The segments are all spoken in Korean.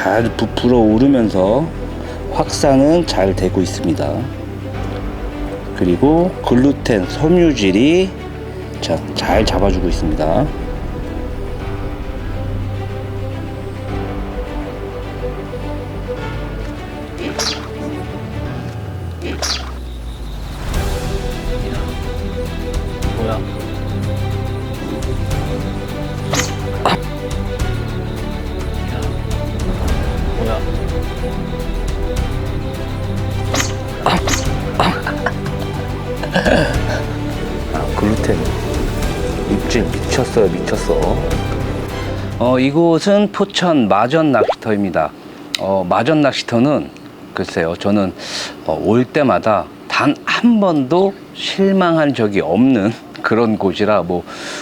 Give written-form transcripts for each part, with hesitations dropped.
잘 부풀어 오르면서 확산은 잘 되고 있습니다. 그리고 글루텐 섬유질이 잘 잡아주고 있습니다. 뭐야? 뭐야? 글루텐 입질 미쳤어. 이곳은 포천 마전 낚시터입니다. 마전 낚시터는 글쎄요, 저는 올 때마다 단 한 번도 실망한 적이 없는 그런 곳이라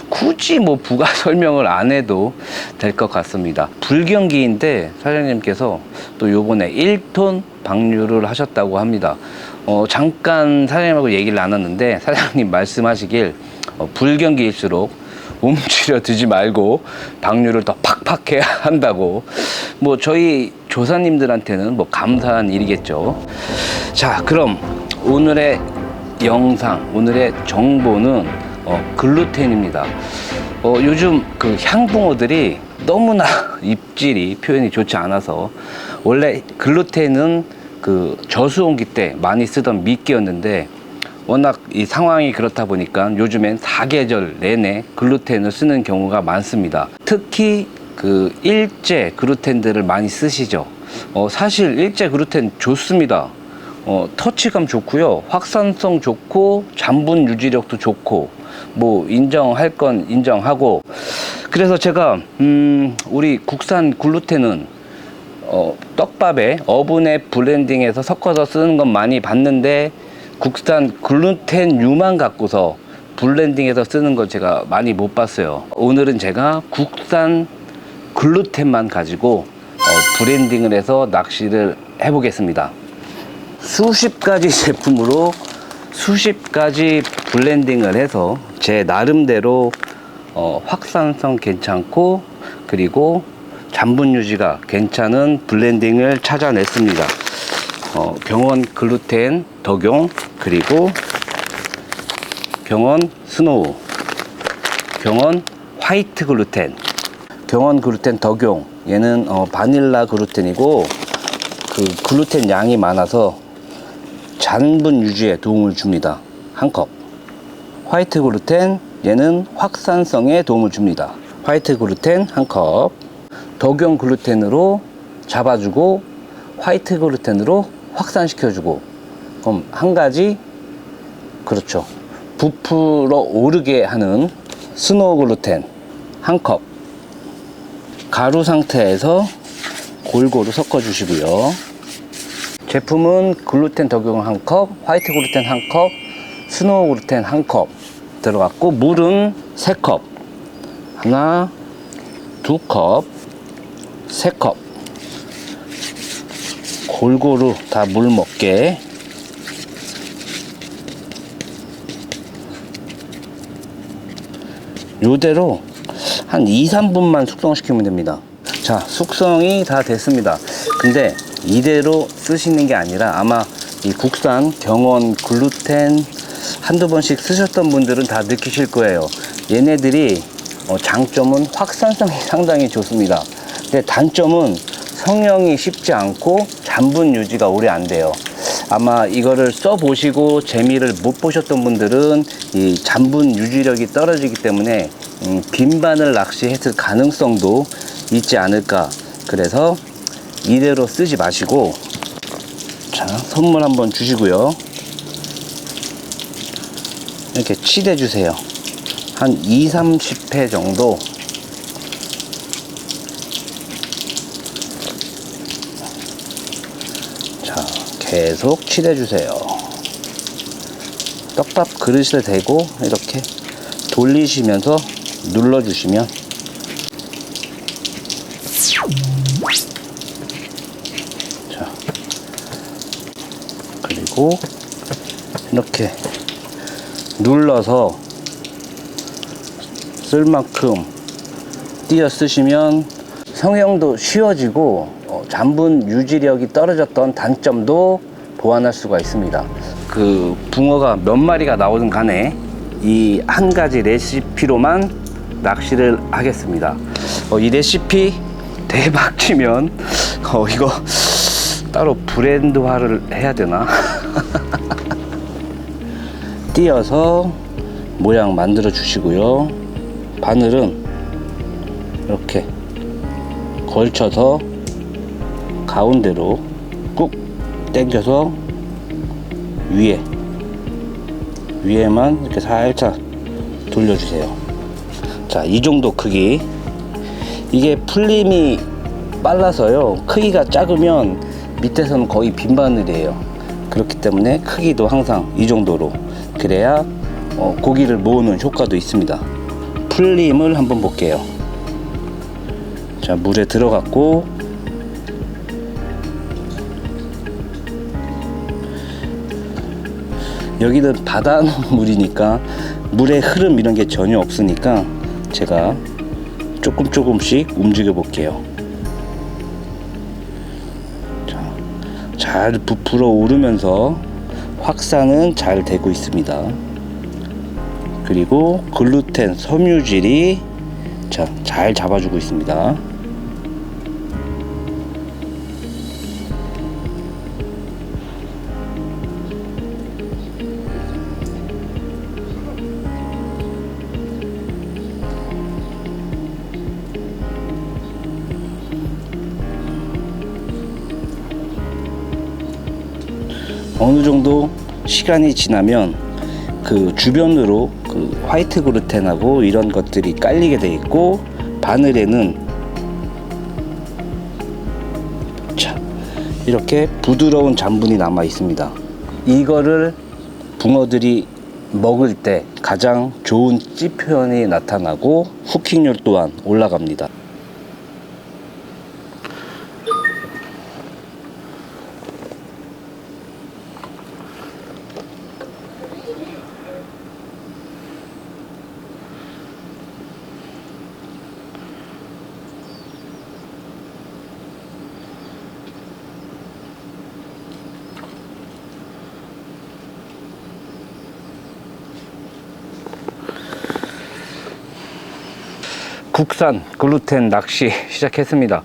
굳이 부가 설명을 안 해도 될 것 같습니다. 불경기인데 사장님께서 또 요번에 1톤 방류를 하셨다고 합니다. 잠깐 사장님하고 얘기를 나눴는데 사장님 말씀하시길 불경기일수록 움츠려 들지 말고 방류를 더 팍팍 해야 한다고. 저희 조사님들한테는 감사한 일이겠죠. 자, 그럼 오늘의 영상, 오늘의 정보는 글루텐입니다. 요즘 그 향붕어들이 너무나 입질이 표현이 좋지 않아서, 원래 글루텐은 그 저수온기 때 많이 쓰던 미끼였는데 워낙 이 상황이 그렇다 보니까 요즘엔 사계절 내내 글루텐을 쓰는 경우가 많습니다. 특히 그 일제 글루텐들을 많이 쓰시죠. 사실 일제 글루텐 좋습니다. 터치감 좋고요, 확산성 좋고, 잠분 유지력도 좋고, 인정할 건 인정하고. 그래서 제가 우리 국산 글루텐은 떡밥에 어분에 블렌딩해서 섞어서 쓰는 건 많이 봤는데, 국산 글루텐유만 갖고서 블렌딩해서 쓰는 건 제가 많이 못 봤어요. 오늘은 제가 국산 글루텐만 가지고 브랜딩을 해서 낚시를 해보겠습니다. 수십 가지 제품으로 수십 가지 블렌딩을 해서 제 나름대로 확산성 괜찮고, 그리고 잠분 유지가 괜찮은 블렌딩을 찾아냈습니다. 경원 글루텐 덕용, 그리고 경원 스노우, 경원 화이트 글루텐. 경원 글루텐 덕용, 얘는 바닐라 글루텐이고, 그 글루텐 양이 많아서 잔분 유지에 도움을 줍니다. 한 컵. 화이트 글루텐, 얘는 확산성에 도움을 줍니다. 화이트 글루텐 한 컵. 덕용 글루텐으로 잡아주고, 화이트 글루텐으로 확산시켜주고. 그럼 한 가지, 그렇죠, 부풀어 오르게 하는 스노우 글루텐 한 컵. 가루 상태에서 골고루 섞어 주시고요. 제품은 글루텐 덕용 한 컵, 화이트 글루텐 한 컵, 스노우 글루텐 한 컵 들어갔고, 물은 3컵. 하나, 2컵, 3컵. 골고루 다 물 먹게. 요대로 한 2~3분만 숙성시키면 됩니다. 자, 숙성이 다 됐습니다. 근데 이대로 쓰시는 게 아니라, 아마 이 국산 경원 글루텐 한두 번씩 쓰셨던 분들은 다 느끼실 거예요. 얘네들이 장점은 확산성이 상당히 좋습니다. 근데 단점은 성형이 쉽지 않고 잔분 유지가 오래 안 돼요. 아마 이거를 써보시고 재미를 못 보셨던 분들은 이 잔분 유지력이 떨어지기 때문에 빈바늘 낚시했을 가능성도 있지 않을까. 그래서 이대로 쓰지 마시고, 자, 선물 한번 주시고요. 이렇게 치대 주세요. 한 20~30회 정도. 자, 계속 치대 주세요. 떡밥 그릇에 대고 이렇게 돌리시면서 눌러 주시면, 자, 그리고 이렇게 눌러서 쓸 만큼 띄어 쓰시면 성형도 쉬워지고 잔분 유지력이 떨어졌던 단점도 보완할 수가 있습니다. 그 붕어가 몇 마리가 나오든 간에 이 한 가지 레시피로만 낚시를 하겠습니다. 이 레시피 대박치면 이거 따로 브랜드화를 해야 되나? 띄어서 모양 만들어 주시고요. 바늘은 이렇게 걸쳐서 가운데로 꾹 당겨서 위에만 이렇게 살짝 돌려주세요. 자, 이 정도 크기. 이게 풀림이 빨라서요, 크기가 작으면 밑에서는 거의 빈 바늘이에요. 그렇기 때문에 크기도 항상 이 정도로, 그래야 고기를 모으는 효과도 있습니다. 풀림을 한번 볼게요. 자, 물에 들어갔고, 여기는 바닷물이니까 물의 흐름 이런 게 전혀 없으니까 제가 조금씩 움직여 볼게요. 자, 잘 부풀어 오르면서 확산은 잘 되고 있습니다. 그리고 글루텐 섬유질이 잘 잡아주고 있습니다. 어느 정도 시간이 지나면 그 주변으로 그 화이트 글루텐하고 이런 것들이 깔리게 돼 있고, 바늘에는 이렇게 부드러운 잔분이 남아 있습니다. 이거를 붕어들이 먹을 때 가장 좋은 찌 표현이 나타나고 후킹률 또한 올라갑니다. 국산 글루텐 낚시 시작했습니다.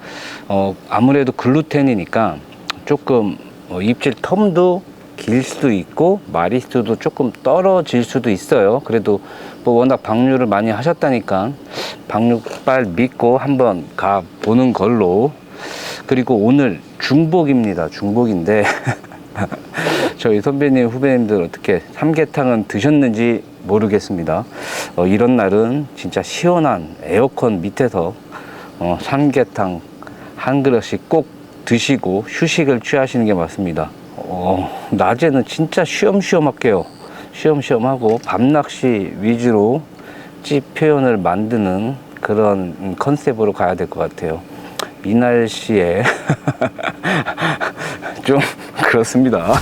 아무래도 글루텐이니까 조금 입질 텀도 길 수도 있고 마리수도 조금 떨어질 수도 있어요. 그래도 뭐 워낙 방류를 많이 하셨다니까 방류발 믿고 한번 가보는 걸로. 그리고 오늘 중복입니다. 중복인데 저희 선배님 후배님들 어떻게 삼계탕은 드셨는지 모르겠습니다. 이런 날은 진짜 시원한 에어컨 밑에서 삼계탕 한 그릇씩 꼭 드시고 휴식을 취하시는 게 맞습니다. 낮에는 진짜 쉬엄쉬엄 할게요. 쉬엄쉬엄 하고 밤낚시 위주로 찌 표현을 만드는 그런 컨셉으로 가야 될 것 같아요. 이 날씨에 좀 그렇습니다.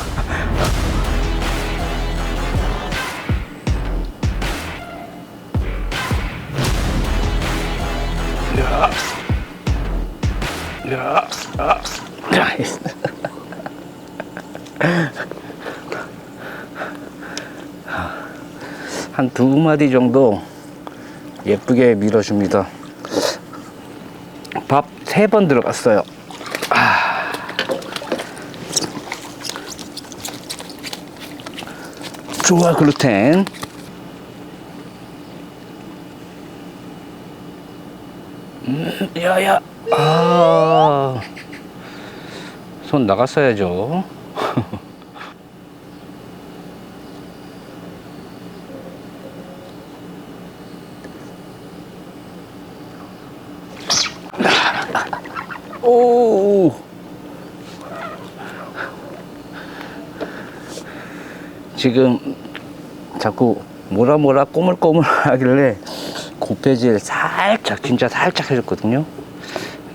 한 2마디 정도 예쁘게 밀어줍니다. 밥 3번 들어갔어요. 좋아, 글루텐. 야야. 손 나갔어야죠. 오. 지금 자꾸 뭐라 꼬물꼬물 하길래 고패질 살짝, 진짜 살짝 해줬거든요.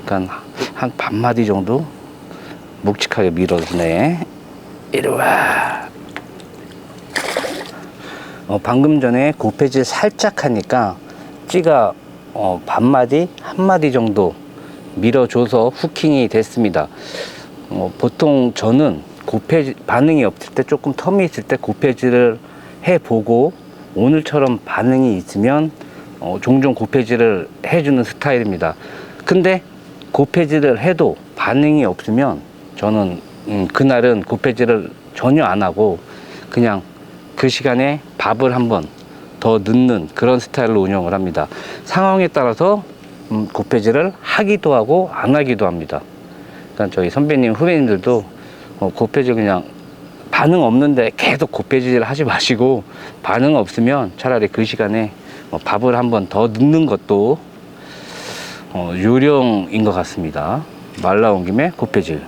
그러니까 한 반마디 정도 묵직하게 밀어주네. 이리와. 방금 전에 고패질 살짝 하니까 찌가 반마디, 한마디 정도 밀어줘서 후킹이 됐습니다. 보통 저는 고폐질 반응이 없을 때, 조금 텀이 있을 때 고폐질을 해보고 오늘처럼 반응이 있으면 종종 고폐질을 해주는 스타일입니다. 근데 고폐질을 해도 반응이 없으면 저는 그날은 고폐질을 전혀 안 하고 그냥 그 시간에 밥을 한번 더 넣는 그런 스타일로 운영을 합니다. 상황에 따라서 고폐질을 하기도 하고 안 하기도 합니다. 그러니까 저희 선배님, 후배님들도 고폐질 그냥 반응 없는데 계속 고폐질 하지 마시고, 반응 없으면 차라리 그 시간에 밥을 한번 더 넣는 것도 요령인 것 같습니다. 말 나온 김에 고폐질.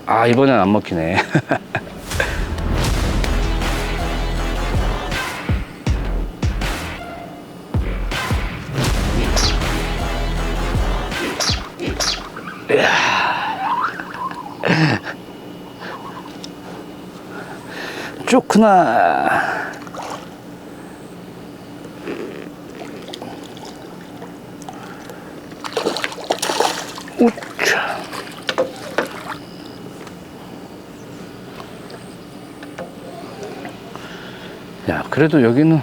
아, 이번엔 안 먹히네. 좋구나. 우차. 야, 그래도 여기는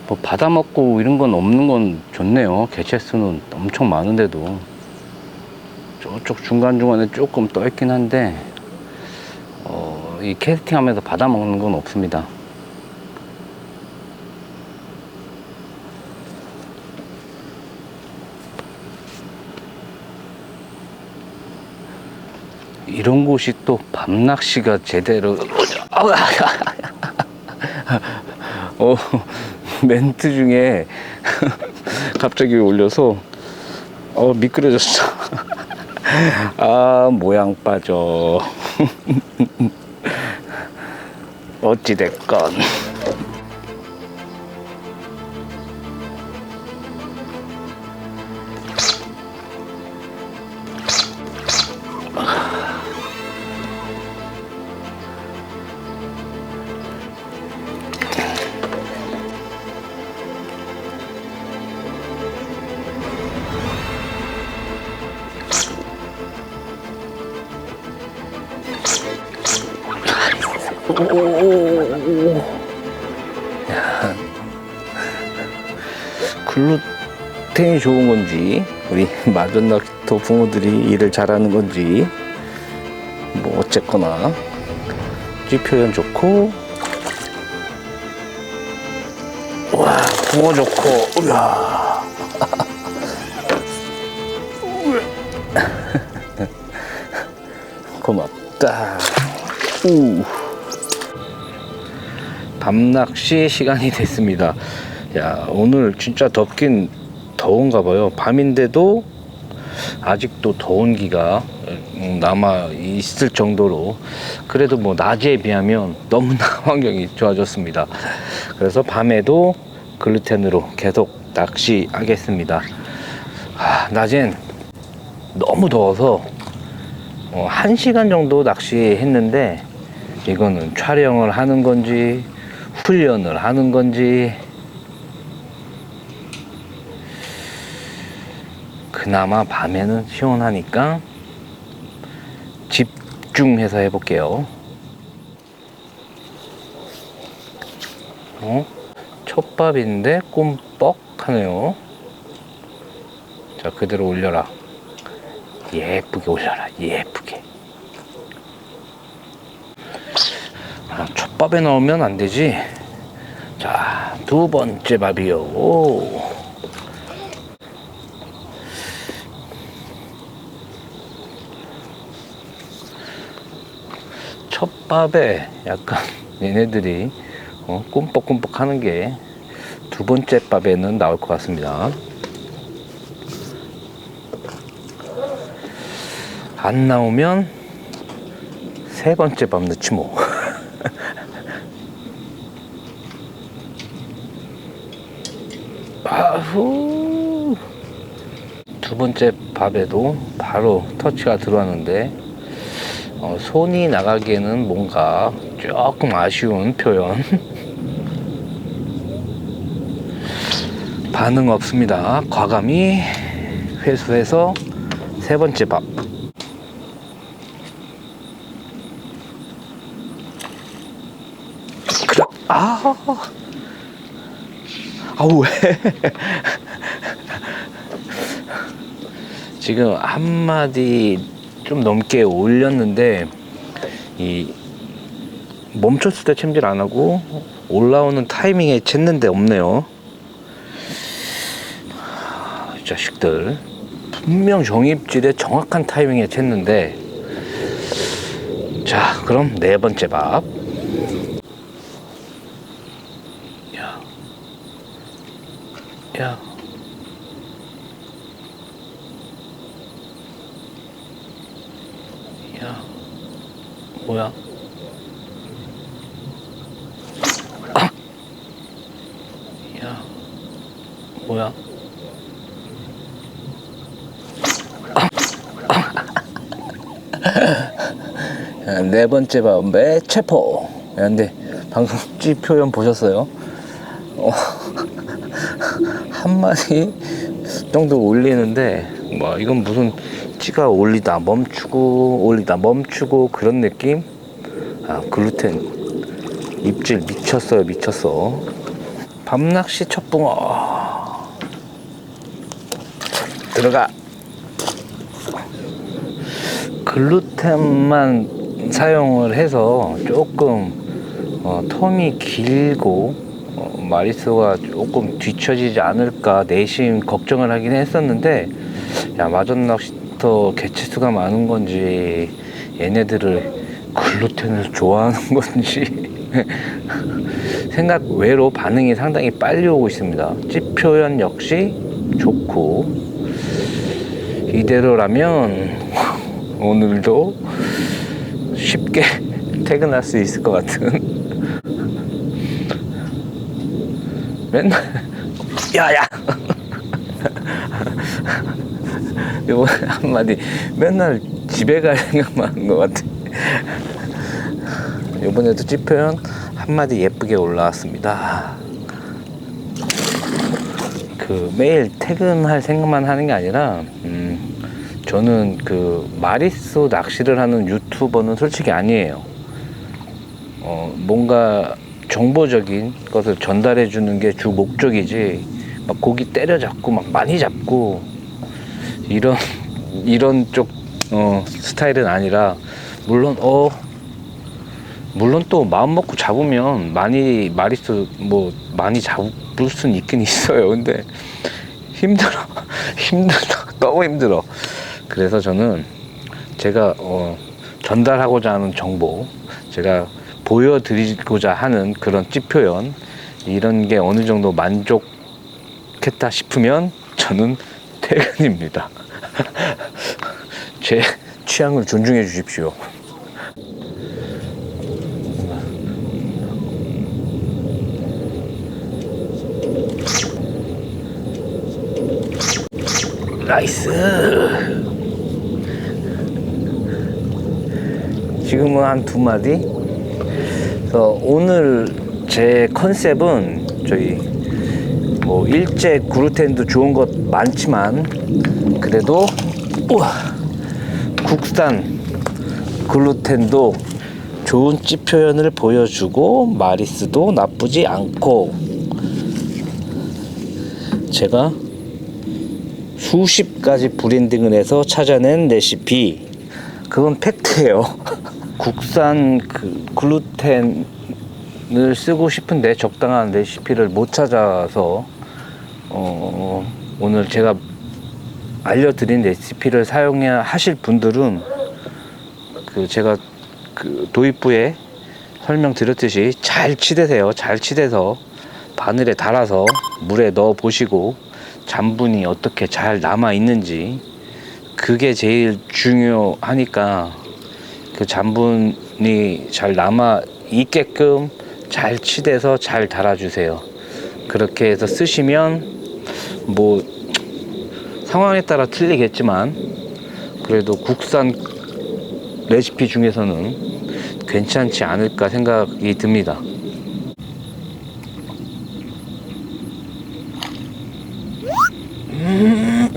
뭐 받아먹고 이런 건 없는 건 좋네요. 개체 수는 엄청 많은데도. 저쪽 중간중간에 조금 떠있긴 한데 이 캐스팅 하면서 받아먹는 건 없습니다. 이런 곳이 또 밤낚시가 제대로 멘트 중에 갑자기 올려서 미끄러졌어. 아, 모양 빠져. 어찌됐건 야, 글루텐이 좋은 건지, 우리 마존나키토 붕어들이 일을 잘하는 건지, 뭐 어쨌거나 쥐 표현 좋고, 와, 붕어 좋고, 우야. 고맙다. 밤낚시 시간이 됐습니다. 야, 오늘 진짜 덥긴 더운가 봐요. 밤인데도 아직도 더운 기가 남아 있을 정도로, 그래도 뭐 낮에 비하면 너무나 환경이 좋아졌습니다. 그래서 밤에도 글루텐으로 계속 낚시하겠습니다. 낮엔 너무 더워서 1시간 정도 낚시했는데, 이거는 촬영을 하는 건지 훈련을 하는 건지 그나마 밤에는 시원하니까 집중해서 해볼게요. 첫 밥인데 꿈뻑하네요. 자, 그대로 올려라. 예쁘게 올려라. 예쁘게. 첫 밥에 넣으면 안 되지. 자, 두 번째 밥이요. 오. 첫 밥에 약간 얘네들이 꿈뻑꿈뻑 하는 게 두 번째 밥에는 나올 것 같습니다. 안 나오면 세 번째 밥 넣지 뭐. 아후. 두 번째 밥에도 바로 터치가 들어왔는데 손이 나가기에는 뭔가 조금 아쉬운 표현. 반응 없습니다. 과감히 회수해서 세 번째 밥. 그래. 아우 왜? 지금 한 마디 좀 넘게 올렸는데 이 멈췄을 때 챔질 안 하고 올라오는 타이밍에 챘는데 없네요. 이 자식들 분명 정입질에 정확한 타이밍에 챘는데. 자, 그럼 네 번째 밥. 야, 야, 야, 뭐야? 야, 뭐야? 네 번째 밥에 체포. 근데 방금 찌 표현 보셨어요? 한 마디 정도 올리는데 뭐 이건 무슨 찌가 올리다 멈추고 올리다 멈추고 그런 느낌? 글루텐 입질 미쳤어요. 미쳤어. 밤낚시 첫붕어 들어가. 글루텐만 사용을 해서 조금 텀이 길고 마리수가 조금 뒤처지지 않을까 내심 걱정을 하긴 했었는데, 야, 마전 낚시터 개체수가 많은 건지 얘네들을 글루텐을 좋아하는 건지 생각 외로 반응이 상당히 빨리 오고 있습니다. 찌 표현 역시 좋고, 이대로라면 오늘도 쉽게 퇴근할 수 있을 것 같은. 맨날 야야 이번에 한마디 맨날 집에 갈 생각만 하는 것 같아. 이번에도 찌표현 한마디 예쁘게 올라왔습니다. 매일 퇴근할 생각만 하는 게 아니라 저는 마리수 낚시를 하는 유튜버는 솔직히 아니에요. 뭔가 정보적인 것을 전달해 주는 게 주 목적이지, 막 고기 때려잡고 막 많이 잡고 이런 쪽 스타일은 아니라, 물론 또 마음 먹고 잡으면 마리수 많이 잡을 수는 있긴 있어요. 근데 힘들어. 너무 힘들어. 그래서 저는 제가 전달하고자 하는 정보, 제가 보여드리고자 하는 그런 찌표현, 이런 게 어느 정도 만족했다 싶으면 저는 퇴근입니다. 제 취향을 존중해 주십시오. 나이스. 지금은 한 2마디. 그래서 오늘 제 컨셉은 일제 글루텐도 좋은 것 많지만 그래도 국산 글루텐도 좋은 찌 표현을 보여주고 마리수도 나쁘지 않고, 제가 수십 가지 브랜딩을 해서 찾아낸 레시피, 그건 팩트예요. 국산 글루텐을 쓰고 싶은데 적당한 레시피를 못 찾아서 오늘 제가 알려드린 레시피를 사용하실 분들은 제가 도입부에 설명드렸듯이 잘 치대세요. 잘 치대서 바늘에 달아서 물에 넣어 보시고 잔분이 어떻게 잘 남아 있는지, 그게 제일 중요하니까 잔분이 잘 남아 있게끔 잘 치대서 잘 달아주세요. 그렇게 해서 쓰시면 상황에 따라 틀리겠지만 그래도 국산 레시피 중에서는 괜찮지 않을까 생각이 듭니다.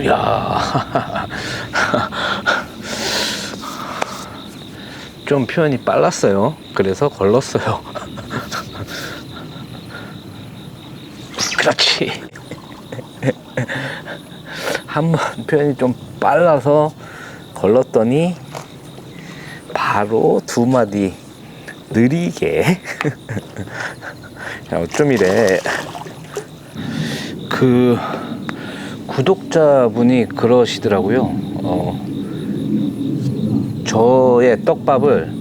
야. 좀 표현이 빨랐어요. 그래서 걸렀어요. 그렇지. 한번 표현이 좀 빨라서 걸렀더니 바로 두 마디 느리게. 야, 어쩜 이래. 그 구독자분이 그러시더라고요. 저의 떡밥을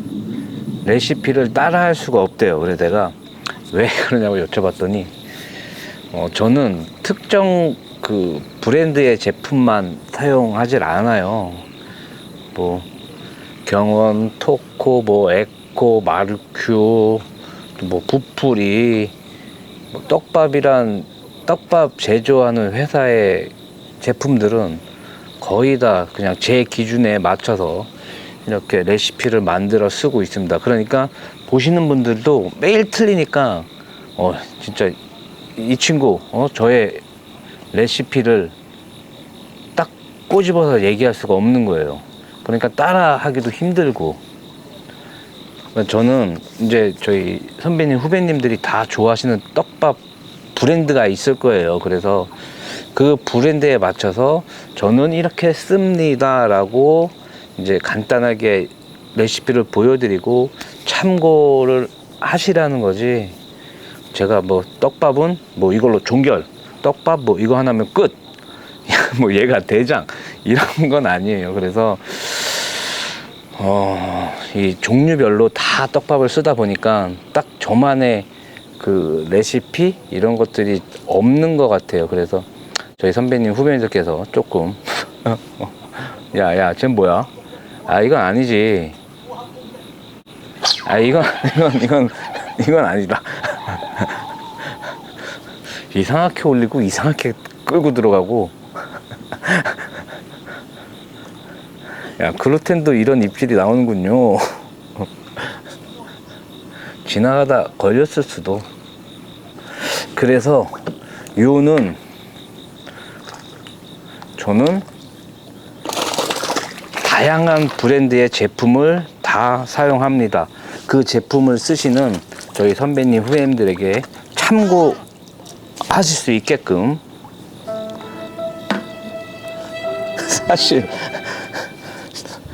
레시피를 따라 할 수가 없대요. 그래서 내가 왜 그러냐고 여쭤봤더니 저는 특정 그 브랜드의 제품만 사용하질 않아요. 뭐 경원, 토코, 뭐 에코, 마르큐, 뭐 부풀이, 뭐 떡밥이란 떡밥 제조하는 회사의 제품들은 거의 다 그냥 제 기준에 맞춰서 이렇게 레시피를 만들어 쓰고 있습니다. 그러니까 보시는 분들도 매일 틀리니까 진짜 이 친구 저의 레시피를 딱 꼬집어서 얘기할 수가 없는 거예요. 그러니까 따라 하기도 힘들고. 저는 이제 저희 선배님 후배님들이 다 좋아하시는 떡밥 브랜드가 있을 거예요. 그래서 그 브랜드에 맞춰서 저는 이렇게 씁니다 라고 이제 간단하게 레시피를 보여드리고 참고를 하시라는 거지. 제가 뭐 떡밥은 뭐 이걸로 종결, 떡밥 뭐 이거 하나면 끝, 뭐 얘가 대장 이런 건 아니에요. 그래서 이 종류별로 다 떡밥을 쓰다 보니까 딱 저만의 그 레시피 이런 것들이 없는 것 같아요. 그래서 저희 선배님 후배님들께서 조금 야야 쟤 뭐야? 아 이건 아니지. 아 이건 아니다. 이상하게 올리고 이상하게 끌고 들어가고. 야 글루텐도 이런 입질이 나오는군요. 지나가다 걸렸을 수도. 그래서 요는 저는 다양한 브랜드의 제품을 다 사용합니다. 그 제품을 쓰시는 저희 선배님 후배님들에게 참고하실 수 있게끔. 사실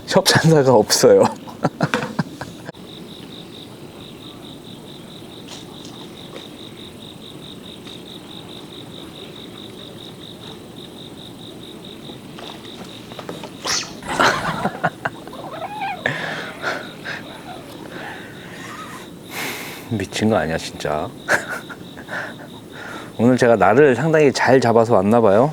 협찬사가 없어요. 미친 거 아니야 진짜. 오늘 제가 날을 상당히 잘 잡아서 왔나 봐요.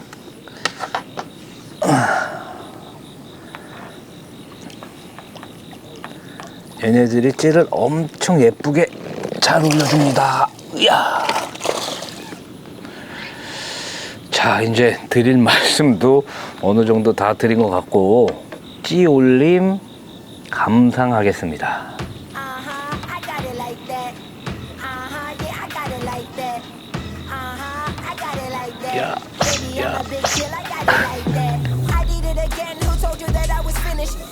얘네들이 찌를 엄청 예쁘게 잘 올려줍니다. 이야. 자 이제 드릴 말씀도 어느 정도 다 드린 것 같고 찌 올림 감상하겠습니다. 야, 야.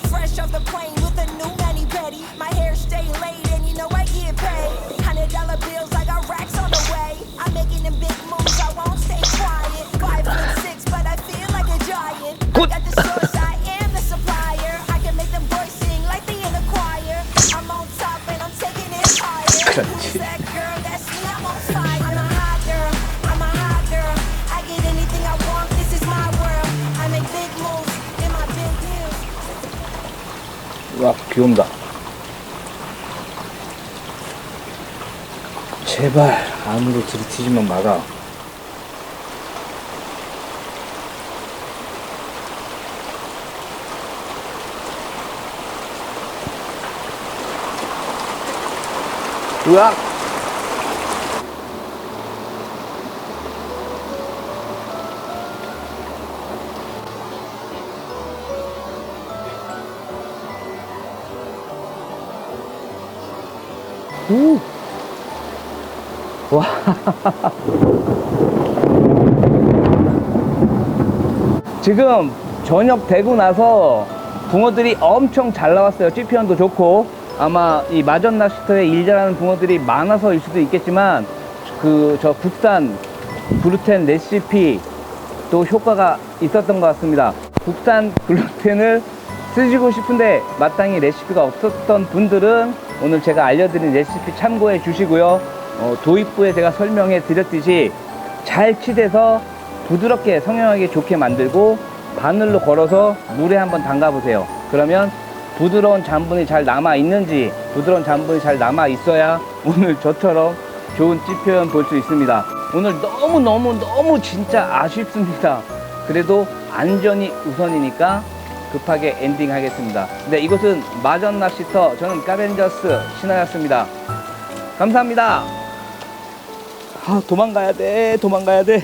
Fresh off the plane with a new Manny Petty. My hair stay laid and you know I get paid. $100 bills, I got racks on the way. I'm making them big moves, I won't stay quiet. 5'6", but I feel like a giant. Good. At the source, I am the supplier. I can make them boys sing like they in a choir. I'm on top and I'm taking it higher. Who's that girl? That's me, I'm on fire. I'm a hot girl, I'm a hot girl. I get anything I want, this is my world. I make big moves in my big deals. 와, 비 온다. 제발 안으로 들이치지만 마라. 으악! 오! 와! 지금 저녁 되고 나서 붕어들이 엄청 잘 나왔어요. 찌표현도 좋고 아마 이 마전 낚시터에 일 잘하는 붕어들이 많아서일 수도 있겠지만 저 국산 글루텐 레시피 또 효과가 있었던 것 같습니다. 국산 글루텐을 쓰시고 싶은데 마땅히 레시피가 없었던 분들은 오늘 제가 알려드린 레시피 참고해 주시고요. 도입부에 제가 설명해 드렸듯이 잘 치대서 부드럽게 성형하기 좋게 만들고 바늘로 걸어서 물에 한번 담가 보세요. 그러면 부드러운 잔분이 잘 남아 있는지, 부드러운 잔분이 잘 남아 있어야 오늘 저처럼 좋은 찌표현 볼 수 있습니다. 오늘 너무 진짜 아쉽습니다. 그래도 안전이 우선이니까 급하게 엔딩 하겠습니다. 네, 이곳은 마전 낚시터, 저는 까벤저스 신하였습니다. 감사합니다. 도망가야 돼.